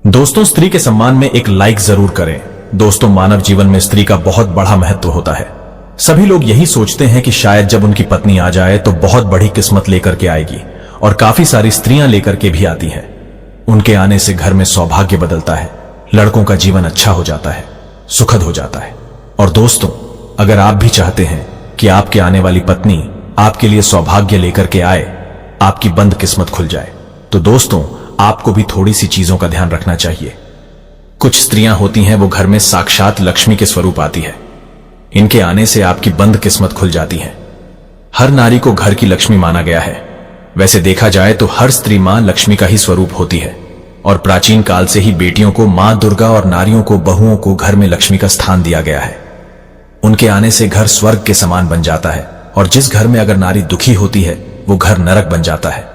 दोस्तों, स्त्री के सम्मान में एक लाइक जरूर करें। दोस्तों, मानव जीवन में स्त्री का बहुत बड़ा महत्व होता है। सभी लोग यही सोचते हैं कि शायद जब उनकी पत्नी आ जाए तो बहुत बड़ी किस्मत लेकर के आएगी, और काफी सारी स्त्रियां लेकर के भी आती हैं। उनके आने से घर में सौभाग्य बदलता है, लड़कों का जीवन अच्छा हो जाता है, सुखद हो जाता है। और दोस्तों, अगर आप भी चाहते हैं कि आपके आने वाली पत्नी आपके लिए सौभाग्य लेकर के आए, आपकी बंद किस्मत खुल जाए, तो दोस्तों आपको भी थोड़ी सी चीजों का ध्यान रखना चाहिए। कुछ स्त्रियां होती हैं वो घर में साक्षात लक्ष्मी के स्वरूप आती है। इनके आने से आपकी बंद किस्मत खुल जाती है। हर नारी को घर की लक्ष्मी माना गया है। वैसे देखा जाए तो हर स्त्री मां लक्ष्मी का ही स्वरूप होती है, और प्राचीन काल से ही बेटियों को मां दुर्गा और नारियों को, बहुओं को घर में लक्ष्मी का स्थान दिया गया है। उनके आने से घर स्वर्ग के समान बन जाता है, और जिस घर में अगर नारी दुखी होती है वो घर नरक बन जाता है।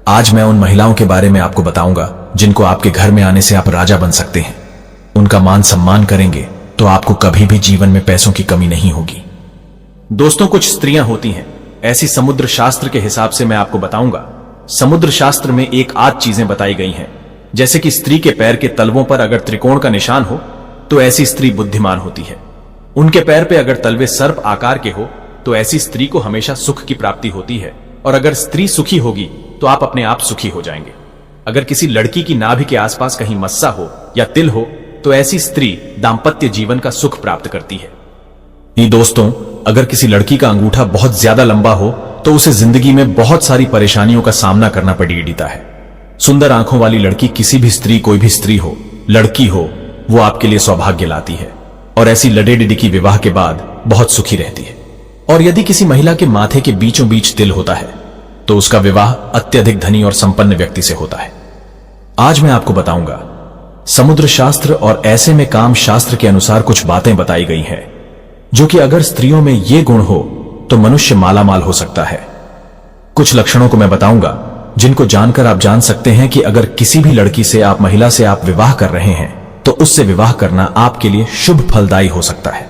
आज मैं उन महिलाओं के बारे में आपको बताऊंगा जिनको आपके घर में आने से आप राजा बन सकते हैं। उनका मान सम्मान करेंगे तो आपको कभी भी जीवन में पैसों की कमी नहीं होगी। दोस्तों, कुछ स्त्रियां होती हैं ऐसी, समुद्र शास्त्र के हिसाब से मैं आपको बताऊंगा। समुद्र शास्त्र में एक आध चीजें बताई गई हैं, जैसे कि स्त्री के पैर के तलवों पर अगर त्रिकोण का निशान हो तो ऐसी स्त्री बुद्धिमान होती है। उनके पैर पे अगर तलवे सर्प आकार के हो तो ऐसी स्त्री को हमेशा सुख की प्राप्ति होती है, और अगर स्त्री सुखी होगी तो आप अपने आप सुखी हो जाएंगे। अगर किसी लड़की की नाभि के आसपास कहीं मस्सा हो या तिल हो तो ऐसी स्त्री दाम्पत्य जीवन का सुख प्राप्त करती है। दोस्तों, अगर किसी लड़की का अंगूठा बहुत ज्यादा लंबा हो तो उसे जिंदगी में बहुत सारी परेशानियों का सामना करना पड़ता है। सुंदर आंखों वाली लड़की किसी भी स्त्री, कोई भी स्त्री हो, लड़की हो, वो आपके लिए सौभाग्य लाती है, और ऐसी लड़े की विवाह के बाद बहुत सुखी रहती है। और यदि किसी महिला के माथे के बीचों बीच तिल होता है तो उसका विवाह अत्यधिक धनी और संपन्न व्यक्ति से होता है। आज मैं आपको बताऊंगा समुद्र शास्त्र और ऐसे में काम शास्त्र के अनुसार कुछ बातें बताई गई हैं, जो कि अगर स्त्रियों में ये गुण हो तो मनुष्य मालामाल हो सकता है। कुछ लक्षणों को मैं बताऊंगा जिनको जानकर आप जान सकते हैं कि अगर किसी भी लड़की से, आप महिला से आप विवाह कर रहे हैं तो उससे विवाह करना आपके लिए शुभ फलदायी हो सकता है।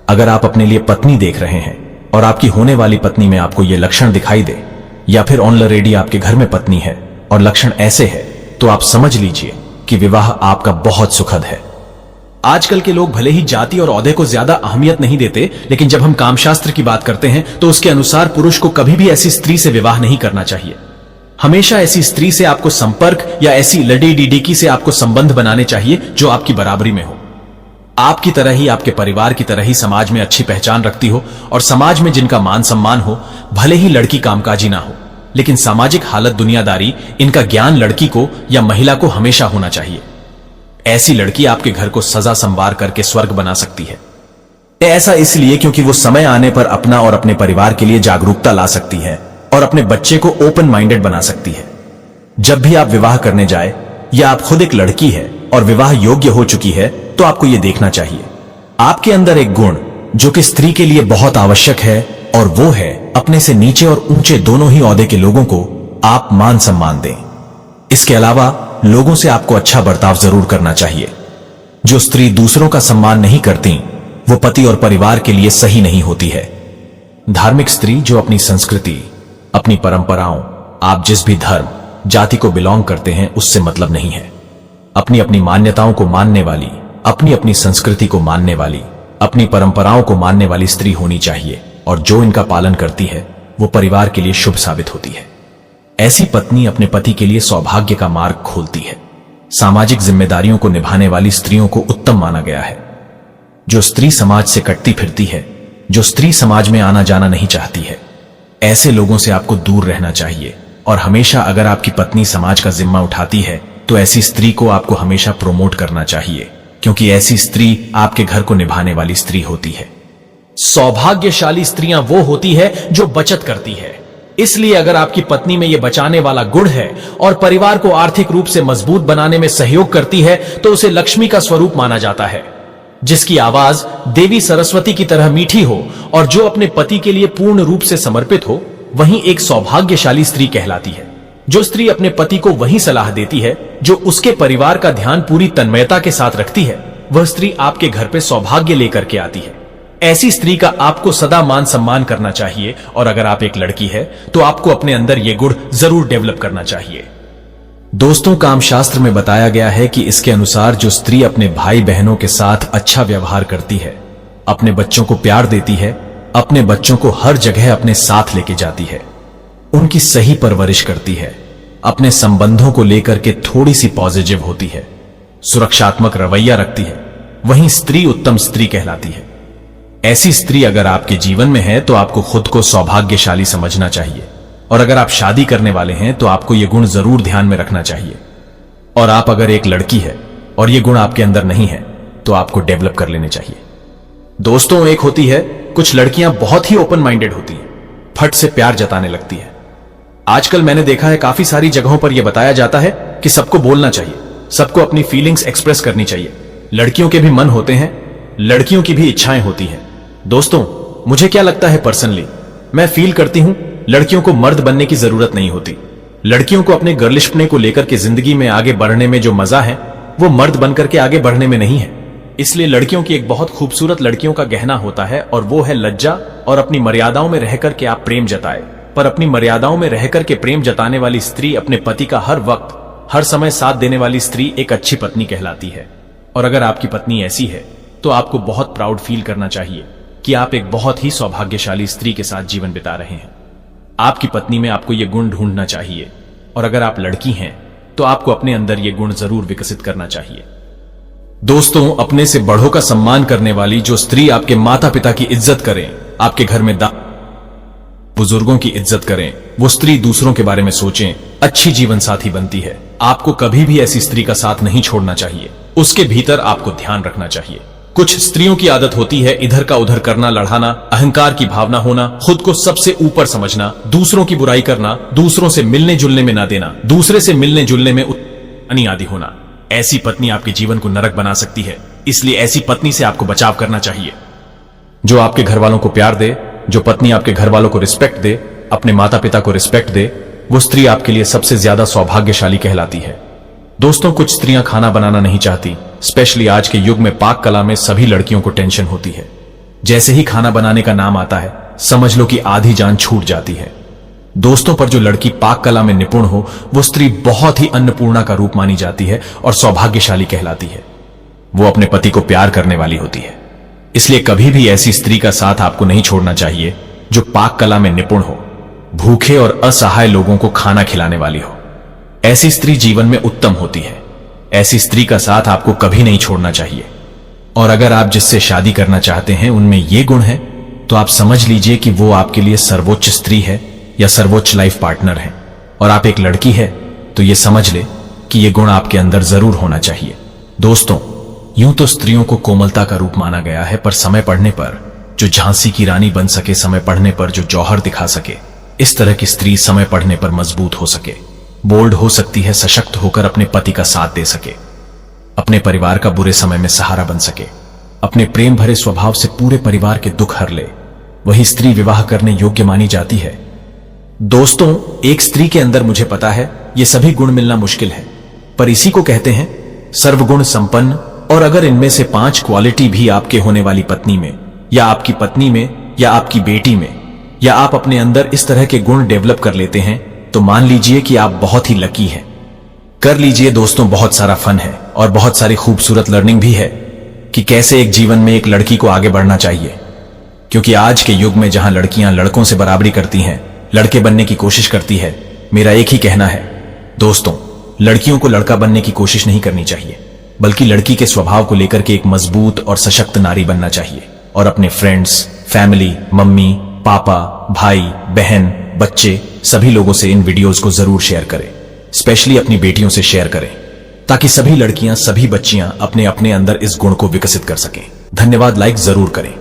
अगर आप अपने लिए पत्नी देख रहे हैं और आपकी होने वाली पत्नी में आपको ये लक्षण दिखाई दे, या फिर ऑलरेडी आपके घर में पत्नी है और लक्षण ऐसे है, तो आप समझ लीजिए कि विवाह आपका बहुत सुखद है। आजकल के लोग भले ही जाति और ओहदे को ज्यादा अहमियत नहीं देते, लेकिन जब हम कामशास्त्र की बात करते हैं तो उसके अनुसार पुरुष को कभी भी ऐसी स्त्री से विवाह नहीं करना चाहिए। हमेशा ऐसी स्त्री से आपको संपर्क या ऐसी लड़ी डिडीकी से आपको संबंध बनाने चाहिए जो आपकी बराबरी में हो, आपकी तरह ही, आपके परिवार की तरह ही समाज में अच्छी पहचान रखती हो, और समाज में जिनका मान सम्मान हो। भले ही लड़की कामकाजी ना हो, लेकिन सामाजिक हालत, दुनियादारी, इनका ज्ञान लड़की को या महिला को हमेशा होना चाहिए। ऐसी लड़की आपके घर को सजा संवार करके स्वर्ग बना सकती है। ऐसा इसलिए क्योंकि वो समय आने पर अपना और अपने परिवार के लिए जागरूकता ला सकती है और अपने बच्चे को ओपन माइंडेड बना सकती है। जब भी आप विवाह करने जाए, या आप खुद एक लड़की है और विवाह योग्य हो चुकी है, तो आपको यह देखना चाहिए आपके अंदर एक गुण जो कि स्त्री के लिए बहुत आवश्यक है, और वो है अपने से नीचे और ऊंचे दोनों ही ओहदे के लोगों को आप मान सम्मान दें। इसके अलावा लोगों से आपको अच्छा बर्ताव जरूर करना चाहिए। जो स्त्री दूसरों का सम्मान नहीं करती वो पति और परिवार के लिए सही नहीं होती है। धार्मिक स्त्री जो अपनी संस्कृति, अपनी परंपराओं, आप जिस भी धर्म जाति को बिलोंग करते हैं उससे मतलब नहीं है, अपनी अपनी मान्यताओं को मानने वाली, अपनी अपनी संस्कृति को मानने वाली, अपनी परंपराओं को मानने वाली स्त्री होनी चाहिए, और जो इनका पालन करती है वो परिवार के लिए शुभ साबित होती है। ऐसी पत्नी अपने पति के लिए सौभाग्य का मार्ग खोलती है। सामाजिक जिम्मेदारियों को निभाने वाली स्त्रियों को उत्तम माना गया है। जो स्त्री समाज से कटती फिरती है, जो स्त्री समाज में आना जाना नहीं चाहती है, ऐसे लोगों से आपको दूर रहना चाहिए। और हमेशा अगर आपकी पत्नी समाज का जिम्मा उठाती है तो ऐसी स्त्री को आपको हमेशा प्रोमोट करना चाहिए, क्योंकि ऐसी स्त्री आपके घर को निभाने वाली स्त्री होती है। सौभाग्यशाली स्त्रियां वो होती है जो बचत करती है। इसलिए अगर आपकी पत्नी में ये बचाने वाला गुण है और परिवार को आर्थिक रूप से मजबूत बनाने में सहयोग करती है, तो उसे लक्ष्मी का स्वरूप माना जाता है, जिसकी आवाज देवी सरस्वती की तरह मीठी हो और जो अपने पति के लिए पूर्ण रूप से समर्पित हो, वही एक सौभाग्यशाली स्त्री कहलाती है। जो स्त्री अपने पति को वही सलाह देती है जो उसके परिवार का ध्यान पूरी तन्मयता के साथ रखती है, वह स्त्री आपके घर पे सौभाग्य लेकर के आती है। ऐसी स्त्री का आपको सदा मान सम्मान करना चाहिए, और अगर आप एक लड़की है तो आपको अपने अंदर ये गुण जरूर डेवलप करना चाहिए। दोस्तों, कामशास्त्र में बताया गया है कि इसके अनुसार जो स्त्री अपने भाई बहनों के साथ अच्छा व्यवहार करती है, अपने बच्चों को प्यार देती है, अपने बच्चों को हर जगह अपने साथ लेके जाती है, उनकी सही परवरिश करती है, अपने संबंधों को लेकर के थोड़ी सी पॉजिटिव होती है, सुरक्षात्मक रवैया रखती है, वहीं स्त्री उत्तम स्त्री कहलाती है। ऐसी स्त्री अगर आपके जीवन में है तो आपको खुद को सौभाग्यशाली समझना चाहिए, और अगर आप शादी करने वाले हैं तो आपको यह गुण जरूर ध्यान में रखना चाहिए। और आप अगर एक लड़की है और ये गुण आपके अंदर नहीं है तो आपको डेवलप कर लेने चाहिए। दोस्तों, एक होती है, कुछ लड़कियां बहुत ही ओपन माइंडेड होती हैं, फट से प्यार जताने लगती है। आजकल मैंने देखा है काफी सारी जगहों पर यह बताया जाता है कि सबको बोलना चाहिए, सबको अपनी फीलिंग्स एक्सप्रेस करनी चाहिए। लड़कियों के भी मन होते हैं, लड़कियों की भी इच्छाएं होती हैं। दोस्तों, मुझे क्या लगता है पर्सनली, मैं फील करती हूं लड़कियों को मर्द बनने की जरूरत नहीं होती। लड़कियों को अपने गर्लिशपने को लेकर के जिंदगी में आगे बढ़ने में जो मजा है वो मर्द बनकर के आगे बढ़ने में नहीं है। इसलिए लड़कियों की एक बहुत खूबसूरत लड़कियों का गहना होता है और वो है लज्जा, और अपनी मर्यादाओं में रहकर के आप प्रेम जताए। पर अपनी मर्यादाओं में रहकर के प्रेम जताने वाली स्त्री, अपने पति का हर वक्त हर समय साथ देने वाली स्त्री एक अच्छी पत्नी कहलाती है। और अगर आपकी पत्नी ऐसी है तो आपको बहुत प्राउड फील करना चाहिए कि आप एक बहुत ही सौभाग्यशाली स्त्री के साथ जीवन बिता रहे हैं। आपकी पत्नी में आपको ये गुण ढूंढना चाहिए, और अगर आप लड़की हैं तो आपको अपने अंदर ये गुण जरूर विकसित करना चाहिए। दोस्तों, अपने से बड़ों का सम्मान करने वाली जो स्त्री आपके माता पिता की इज्जत करें, आपके घर में बुजुर्गों की इज्जत करें, वो स्त्री दूसरों के बारे में सोचें, अच्छी जीवन साथी बनती है। आपको कभी भी ऐसी स्त्री का साथ नहीं छोड़ना चाहिए, उसके भीतर आपको ध्यान रखना चाहिए। कुछ स्त्रियों की आदत होती है इधर का उधर करना, लड़ाना, अहंकार की भावना होना, खुद को सबसे ऊपर समझना, दूसरों की बुराई करना, दूसरों से मिलने जुलने में ना देना, दूसरे से मिलने जुलने में आदि होना। ऐसी पत्नी आपके जीवन को नरक बना सकती है, इसलिए ऐसी पत्नी से आपको बचाव करना चाहिए। जो आपके घर वालों को प्यार दे, जो पत्नी आपके घर वालों को रिस्पेक्ट दे, अपने माता पिता को रिस्पेक्ट दे, वो स्त्री आपके लिए सबसे ज्यादा सौभाग्यशाली कहलाती है। दोस्तों, कुछ स्त्रियां खाना बनाना नहीं चाहती, स्पेशली आज के युग में पाक कला में सभी लड़कियों को टेंशन होती है। जैसे ही खाना बनाने का नाम आता है, समझ लो कि आधी जान छूट जाती है। दोस्तों, पर जो लड़की पाक कला में निपुण हो, वो स्त्री बहुत ही अन्नपूर्णा का रूप मानी जाती है और सौभाग्यशाली कहलाती है। वो अपने पति को प्यार करने वाली होती है। इसलिए कभी भी ऐसी स्त्री का साथ आपको नहीं छोड़ना चाहिए जो पाक कला में निपुण हो, भूखे और असहाय लोगों को खाना खिलाने वाली हो। ऐसी स्त्री जीवन में उत्तम होती है। ऐसी स्त्री का साथ आपको कभी नहीं छोड़ना चाहिए। और अगर आप जिससे शादी करना चाहते हैं उनमें ये गुण है तो आप समझ लीजिए कि वो आपके लिए सर्वोच्च स्त्री है या सर्वोच्च लाइफ पार्टनर है। और आप एक लड़की है तो ये समझ ले कि ये गुण आपके अंदर जरूर होना चाहिए। दोस्तों, यूं तो स्त्रियों को कोमलता का रूप माना गया है, पर समय पड़ने पर जो झांसी की रानी बन सके, समय पड़ने पर जो जौहर दिखा सके, इस तरह की स्त्री समय पड़ने पर मजबूत हो सके, बोल्ड हो सकती है, सशक्त होकर अपने पति का साथ दे सके, अपने परिवार का बुरे समय में सहारा बन सके, अपने प्रेम भरे स्वभाव से पूरे परिवार के दुख हर ले, वही स्त्री विवाह करने योग्य मानी जाती है। दोस्तों, एक स्त्री के अंदर मुझे पता है ये सभी गुण मिलना मुश्किल है, पर इसी को कहते हैं सर्वगुण संपन्न। और अगर इनमें से 5 क्वालिटी भी आपके होने वाली पत्नी में, या आपकी पत्नी में, या आपकी बेटी में, या आप अपने अंदर इस तरह के गुण डेवलप कर लेते हैं तो मान लीजिए कि आप बहुत ही लकी हैं। कर लीजिए दोस्तों, बहुत सारा फन है और बहुत सारी खूबसूरत लर्निंग भी है कि कैसे एक जीवन में एक लड़की को आगे बढ़ना चाहिए। क्योंकि आज के युग में जहां लड़कियां लड़कों से बराबरी करती हैं, लड़के बनने की कोशिश करती है, मेरा एक ही कहना है दोस्तों, लड़कियों को लड़का बनने की कोशिश नहीं करनी चाहिए, बल्कि लड़की के स्वभाव को लेकर के एक मजबूत और सशक्त नारी बनना चाहिए। और अपने फ्रेंड्स, फैमिली, मम्मी, पापा, भाई, बहन, बच्चे, सभी लोगों से इन वीडियोस को जरूर शेयर करें। स्पेशली अपनी बेटियों से शेयर करें ताकि सभी लड़कियां, सभी बच्चियां अपने अपने अंदर इस गुण को विकसित कर सकें। धन्यवाद। लाइक जरूर करें।